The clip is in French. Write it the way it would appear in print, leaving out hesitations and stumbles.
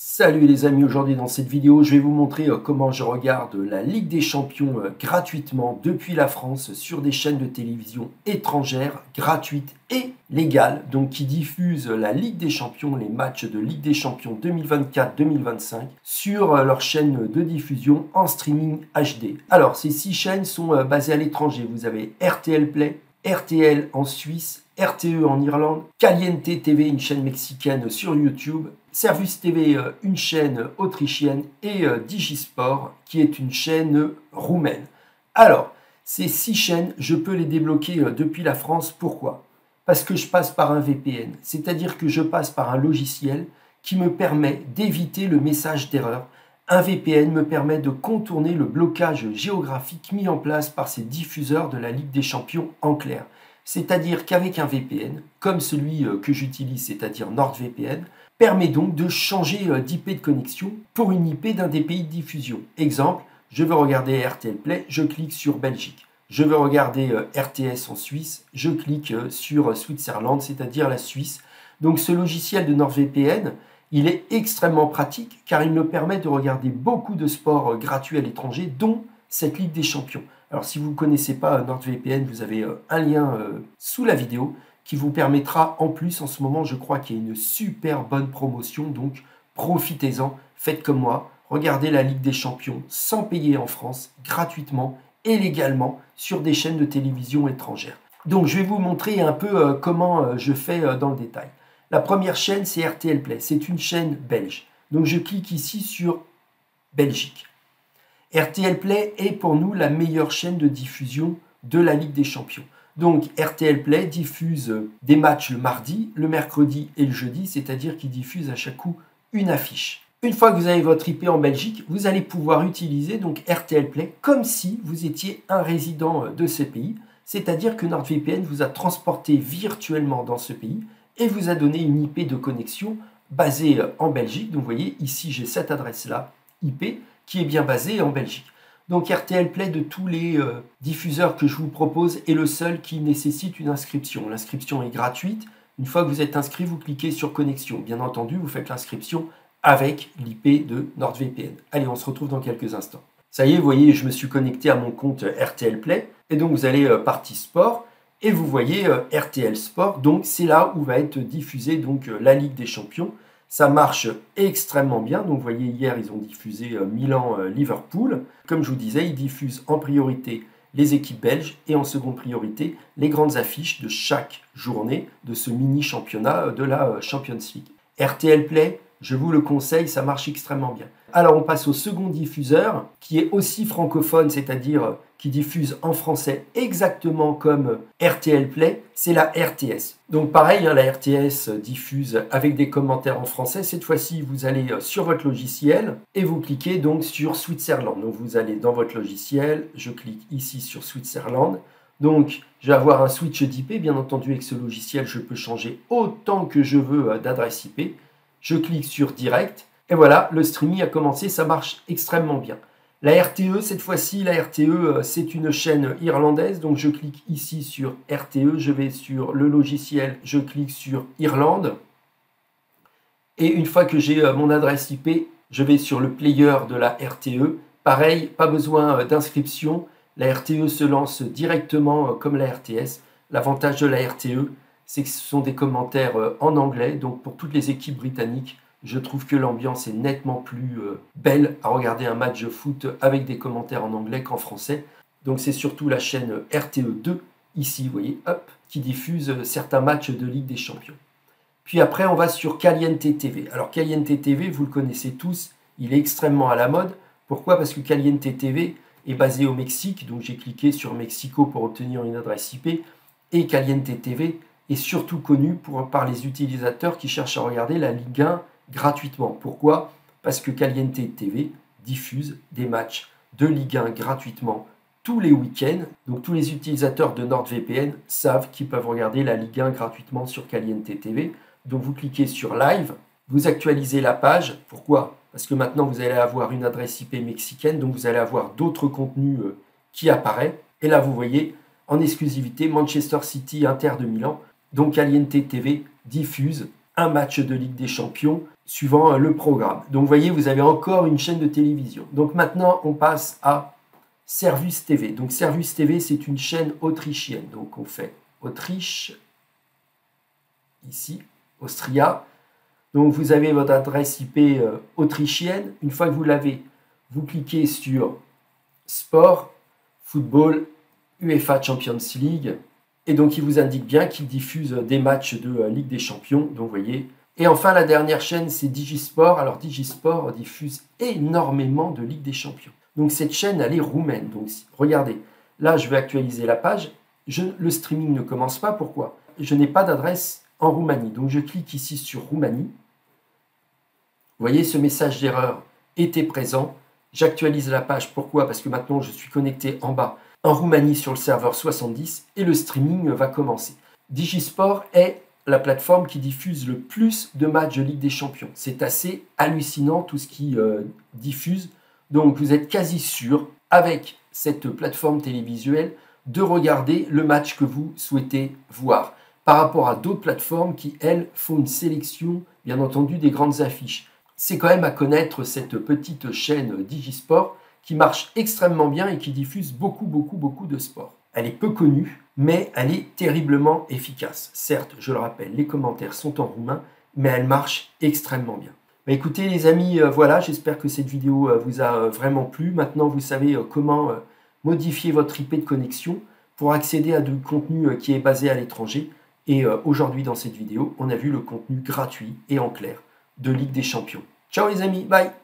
Salut les amis, aujourd'hui dans cette vidéo, je vais vous montrer comment je regarde la Ligue des Champions gratuitement depuis la France sur des chaînes de télévision étrangères, gratuites et légales, donc qui diffusent la Ligue des Champions, les matchs de Ligue des Champions 2024-2025 sur leur chaîne de diffusion en streaming HD. Alors, ces 6 chaînes sont basées à l'étranger. Vous avez RTL Play, RTL en Suisse, RTE en Irlande, Caliente TV, une chaîne mexicaine sur YouTube, Servus TV, une chaîne autrichienne, et Digisport, qui est une chaîne roumaine. Alors, ces 6 chaînes, je peux les débloquer depuis la France. Pourquoi? Parce que je passe par un VPN, c'est-à-dire que je passe par un logiciel qui me permet d'éviter le message d'erreur. Un VPN me permet de contourner le blocage géographique mis en place par ces diffuseurs de la Ligue des Champions en clair. C'est-à-dire qu'avec un VPN, comme celui que j'utilise, c'est-à-dire NordVPN, permet donc de changer d'IP de connexion pour une IP d'un des pays de diffusion. Exemple, je veux regarder RTL Play, je clique sur Belgique. Je veux regarder RTS en Suisse, je clique sur Switzerland, c'est-à-dire la Suisse. Donc ce logiciel de NordVPN, il est extrêmement pratique car il me permet de regarder beaucoup de sports gratuits à l'étranger, dont cette Ligue des Champions. Alors si vous ne connaissez pas NordVPN, vous avez un lien sous la vidéo qui vous permettra, en plus en ce moment je crois qu'il y a une super bonne promotion, donc profitez-en, faites comme moi, regardez la Ligue des Champions sans payer en France, gratuitement et légalement sur des chaînes de télévision étrangères. Donc je vais vous montrer un peu comment je fais dans le détail. La première chaîne, c'est RTL Play, c'est une chaîne belge. Donc je clique ici sur Belgique. RTL Play est pour nous la meilleure chaîne de diffusion de la Ligue des Champions. Donc RTL Play diffuse des matchs le mardi, le mercredi et le jeudi, c'est-à-dire qu'il diffuse à chaque coup une affiche. Une fois que vous avez votre IP en Belgique, vous allez pouvoir utiliser donc RTL Play comme si vous étiez un résident de ce pays, c'est-à-dire que NordVPN vous a transporté virtuellement dans ce pays et vous a donné une IP de connexion basée en Belgique. Donc vous voyez, ici j'ai cette adresse-là, IP, qui est bien basée en Belgique. Donc RTL Play, de tous les diffuseurs que je vous propose, est le seul qui nécessite une inscription. L'inscription est gratuite. Une fois que vous êtes inscrit, vous cliquez sur connexion. Bien entendu, vous faites l'inscription avec l'IP de NordVPN. Allez, on se retrouve dans quelques instants. Ça y est, vous voyez, je me suis connecté à mon compte RTL Play. Et donc vous allez partie sport. Et vous voyez RTL Sport. Donc c'est là où va être diffusée donc, la Ligue des Champions. Ça marche extrêmement bien. Donc, vous voyez, hier, ils ont diffusé Milan-Liverpool. Comme je vous disais, ils diffusent en priorité les équipes belges et en seconde priorité les grandes affiches de chaque journée de ce mini-championnat de la Champions League. RTL Play, je vous le conseille, ça marche extrêmement bien. Alors, on passe au second diffuseur qui est aussi francophone, c'est-à-dire qui diffuse en français exactement comme RTL Play, c'est la RTS. Donc pareil, la RTS diffuse avec des commentaires en français. Cette fois-ci, vous allez sur votre logiciel et vous cliquez donc sur Switzerland. Donc vous allez dans votre logiciel, je clique ici sur Switzerland. Donc je vais avoir un switch d'IP, bien entendu avec ce logiciel, je peux changer autant que je veux d'adresse IP. Je clique sur Direct et voilà, le streaming a commencé, ça marche extrêmement bien. La RTE, cette fois-ci, la RTE, c'est une chaîne irlandaise. Donc, je clique ici sur RTE. Je vais sur le logiciel. Je clique sur Irlande. Et une fois que j'ai mon adresse IP, je vais sur le player de la RTE. Pareil, pas besoin d'inscription. La RTE se lance directement comme la RTS. L'avantage de la RTE, c'est que ce sont des commentaires en anglais. Donc, pour toutes les équipes britanniques, je trouve que l'ambiance est nettement plus belle à regarder un match de foot avec des commentaires en anglais qu'en français. Donc c'est surtout la chaîne RTE2, ici, vous voyez, hop, qui diffuse certains matchs de Ligue des Champions. Puis après, on va sur Caliente TV. Alors Caliente TV, vous le connaissez tous, il est extrêmement à la mode. Pourquoi? Parce que Caliente TV est basé au Mexique, donc j'ai cliqué sur Mexico pour obtenir une adresse IP. Et Caliente TV est surtout connu par les utilisateurs qui cherchent à regarder la Ligue 1 gratuitement. Pourquoi? Parce que Caliente TV diffuse des matchs de Ligue 1 gratuitement tous les week-ends. Donc tous les utilisateurs de NordVPN savent qu'ils peuvent regarder la Ligue 1 gratuitement sur Caliente TV. Donc vous cliquez sur Live, vous actualisez la page. Pourquoi? Parce que maintenant vous allez avoir une adresse IP mexicaine, donc vous allez avoir d'autres contenus qui apparaissent. Et là vous voyez en exclusivité Manchester City, Inter de Milan. Donc Caliente TV diffuse un match de Ligue des Champions suivant le programme. Donc vous voyez, vous avez encore une chaîne de télévision. Donc maintenant, on passe à Servus TV. Donc Servus TV, c'est une chaîne autrichienne. Donc on fait Autriche, ici, Austria. Donc vous avez votre adresse IP autrichienne. Une fois que vous l'avez, vous cliquez sur Sport, Football, UEFA Champions League. Et donc il vous indique bien qu'il diffuse des matchs de Ligue des Champions. Donc vous voyez. Et enfin la dernière chaîne, c'est Digisport. Alors Digisport diffuse énormément de Ligue des Champions. Donc cette chaîne, elle est roumaine. Donc regardez, là je vais actualiser la page. Le streaming ne commence pas. Pourquoi? Je n'ai pas d'adresse en Roumanie. Donc je clique ici sur Roumanie. Vous voyez, ce message d'erreur était présent. J'actualise la page. Pourquoi? Parce que maintenant je suis connecté en bas en Roumanie sur le serveur 70 et le streaming va commencer. Digisport est la plateforme qui diffuse le plus de matchs de Ligue des Champions. C'est assez hallucinant tout ce qui diffuse. Donc vous êtes quasi sûr, avec cette plateforme télévisuelle, de regarder le match que vous souhaitez voir. Par rapport à d'autres plateformes qui, elles, font une sélection, bien entendu, des grandes affiches. C'est quand même à connaître cette petite chaîne Digisport qui marche extrêmement bien et qui diffuse beaucoup de sport. Elle est peu connue, mais elle est terriblement efficace. Certes, je le rappelle, les commentaires sont en roumain, mais elle marche extrêmement bien. Bah écoutez les amis, voilà, j'espère que cette vidéo vous a vraiment plu. Maintenant, vous savez comment modifier votre IP de connexion pour accéder à du contenu qui est basé à l'étranger. Et aujourd'hui, dans cette vidéo, on a vu le contenu gratuit et en clair de Ligue des Champions. Ciao les amis, bye!